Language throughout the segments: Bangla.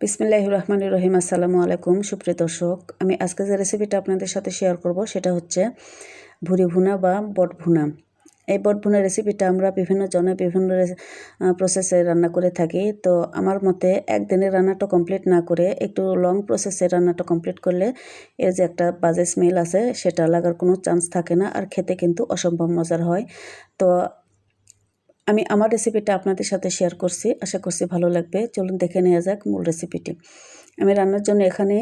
বিসমিল্লাহির রহমানির রহিম। আসসালামু আলাইকুম সুপ্রিয় দর্শক, আমি আজকে যে রেসিপিটা আপনাদের সাথে শেয়ার করব সেটা হচ্ছে ভুরি ভুনা বা বট ভুনা। এই বট ভুনা রেসিপিটা আমরা বিভিন্ন জনে বিভিন্ন প্রসেসে রান্না করে থাকি। তো আমার মতে একদিনে রান্নাটা কমপ্লিট না করে একটু লং প্রসেসে রান্নাটা কমপ্লিট করলে এর যে একটা বাজে স্মেল আছে সেটা লাগার কোনো চান্স থাকে না, আর খেতে কিন্তু অসম্ভব মজার হয়। তো আমি আমার রেসিপিটা আপনাদের সাথে শেয়ার করছি, আশা করছি ভালো লাগবে। চলুন দেখে নেওয়া যাক মূল রেসিপিটি। আমি রান্নার জন্য এখানে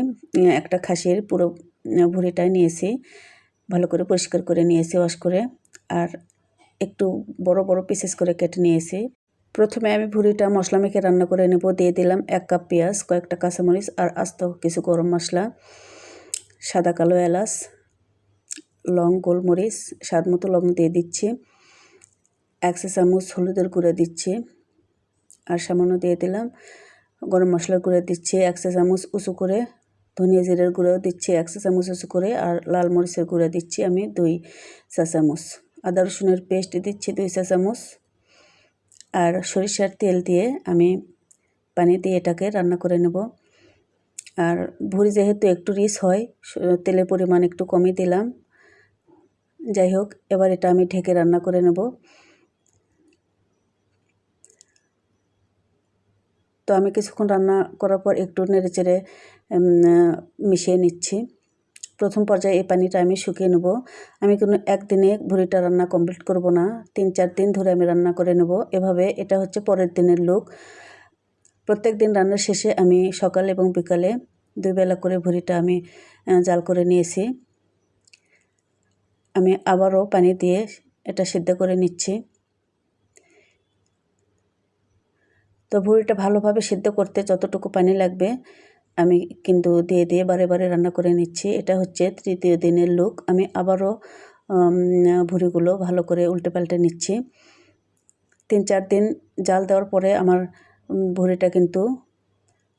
একটা খাসির পুরো ভুঁড়িটাই নিয়েছি, ভালো করে পরিষ্কার করে নিয়েছি ওয়াশ করে, আর একটু বড় বড় পিসেস করে কেটে নিয়েছি। প্রথমে আমি ভুঁড়িটা মশলা মেখে রান্না করে নেব। দিয়ে দিলাম 1 কাপ পেঁয়াজ, কয়েকটা কাঁচামরিচ আর আস্ত কিছু গরম মশলা, সাদা কালো এলাচ, লং, গোলমরিচ, স্বাদ মতো লবণ দিয়ে দিচ্ছি, 1 চা চামচ হলুদের গুঁড়া দিচ্ছি, আর সামান্য দিয়ে দিলাম গরম মশলার গুঁড়া দিচ্ছি 1 চা চামচ উঁচু করে, ধনিয়া জিরার গুঁড়াও দিচ্ছি 1 চা চামচ উঁচু করে, আর লাল মরিচের গুঁড়া দিচ্ছি আমি 2 চা চামচ, আদা রসুনের পেস্ট দিচ্ছি 2 চা চামচ, আর সরিষার তেল দিয়ে আমি পানি দিয়ে এটাকে রান্না করে নেব। আর ভুঁড়ি যেহেতু একটু রিচ হয়, তেলের পরিমাণ একটু কমই দিলাম। যাই হোক, এবার এটা আমি ঢেকে রান্না করে নেব। তো আমি কিছুক্ষণ রান্না করার পর একটু নেড়েচেড়ে মিশিয়ে নিচ্ছি। প্রথম পর্যায়ে এই পানিটা আমি শুকিয়ে নেব। আমি কোনো একদিনে ভুঁড়িটা রান্না কমপ্লিট করব না, 3-4 দিন ধরে আমি রান্না করে নেব। এভাবে এটা হচ্ছে পরের দিনের লুক। প্রত্যেক দিন রান্নার শেষে আমি সকাল এবং বিকালে 2 বেলা করে ভুঁড়িটা আমি জাল করে নিয়েছি। আমি আবারও পানি দিয়ে এটা সিদ্ধ করে নিচ্ছি। তো ভুঁড়িটা ভালোভাবে সিদ্ধ করতে যতটুকু পানি লাগবে আমি কিন্তু দিয়ে বারে বারে রান্না করে নিচ্ছি। এটা হচ্ছে তৃতীয় দিনের লুক। আমি আবারও ভুঁড়িগুলো ভালো করে উল্টে পাল্টে নিচ্ছি। 3-4 দিন জাল দেওয়ার পরে আমার ভুঁড়িটা কিন্তু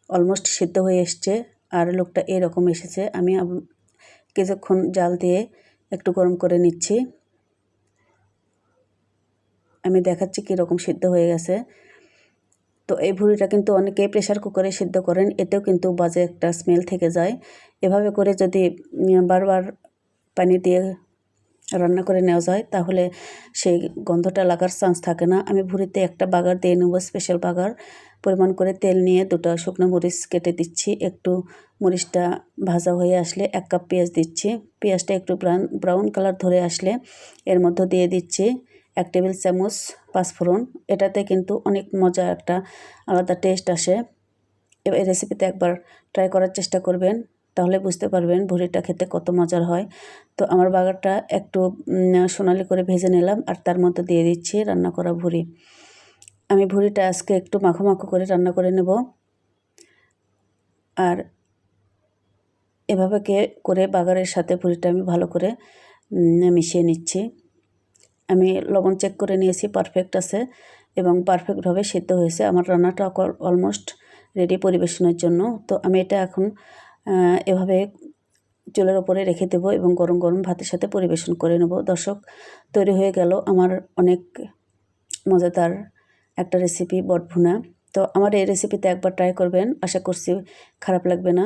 অলমোস্ট সিদ্ধ হয়ে এসছে, আর লুকটা এরকম এসেছে। আমি কিছুক্ষণ জাল দিয়ে একটু গরম করে নিচ্ছি। আমি দেখাচ্ছি কীরকম সিদ্ধ হয়ে গেছে। তো এই ভুঁড়িটা কিন্তু অনেকেই প্রেশার কুকারে সিদ্ধ করেন, এতেও কিন্তু বাজে একটা স্মেল থেকে যায়। এভাবে করে যদি বারবার পানি দিয়ে রান্না করে নেওয়া যায় তাহলে সেই গন্ধটা লাগার চান্স থাকে না। আমি ভুঁড়িতে একটা বাগার দিয়ে নেব, স্পেশাল বাগার। পরিমাণ করে তেল নিয়ে 2টা শুকনো মরিচ কেটে দিচ্ছি। একটু মরিচটা ভাজা হয়ে আসলে 1 কাপ পেঁয়াজ দিচ্ছি। পেঁয়াজটা একটু ব্রাউন কালার ধরে আসলে এর মধ্যে দিয়ে দিচ্ছি 1 টেবিল চামচ পাঁচফোড়ন। এটাতে কিন্তু অনেক মজা একটা আলাদা টেস্ট আসে। এই রেসিপিতে একবার ট্রাই করার চেষ্টা করবেন, তাহলে বুঝতে পারবেন ভুঁড়িটা খেতে কত মজার হয়। তো আমার বাগারটা একটু সোনালি করে ভেজে নিলাম, আর তার মধ্যে দিয়ে দিচ্ছি রান্না করা ভুঁড়ি। আমি ভুঁড়িটা আজকে একটু মাখো মাখো করে রান্না করে নেব, আর এভাবে করে বাগারের সাথে ভুঁড়িটা আমি ভালো করে মিশিয়ে নিচ্ছি। আমি লবণ চেক করে নিয়েছি, পারফেক্ট আছে এবং পারফেক্টভাবে সিদ্ধ হয়েছে। আমার রান্নাটা অলমোস্ট রেডি পরিবেশনের জন্য। তো আমি এটা এখন এভাবে চুলার ওপরে রেখে দেবো এবং গরম গরম ভাতের সাথে পরিবেশন করে নেব। দর্শক, তৈরি হয়ে গেল আমার অনেক মজাদার একটা রেসিপি বট ভুনা। তো আমার এই রেসিপিতে একবার ট্রাই করবেন, আশা করছি খারাপ লাগবে না।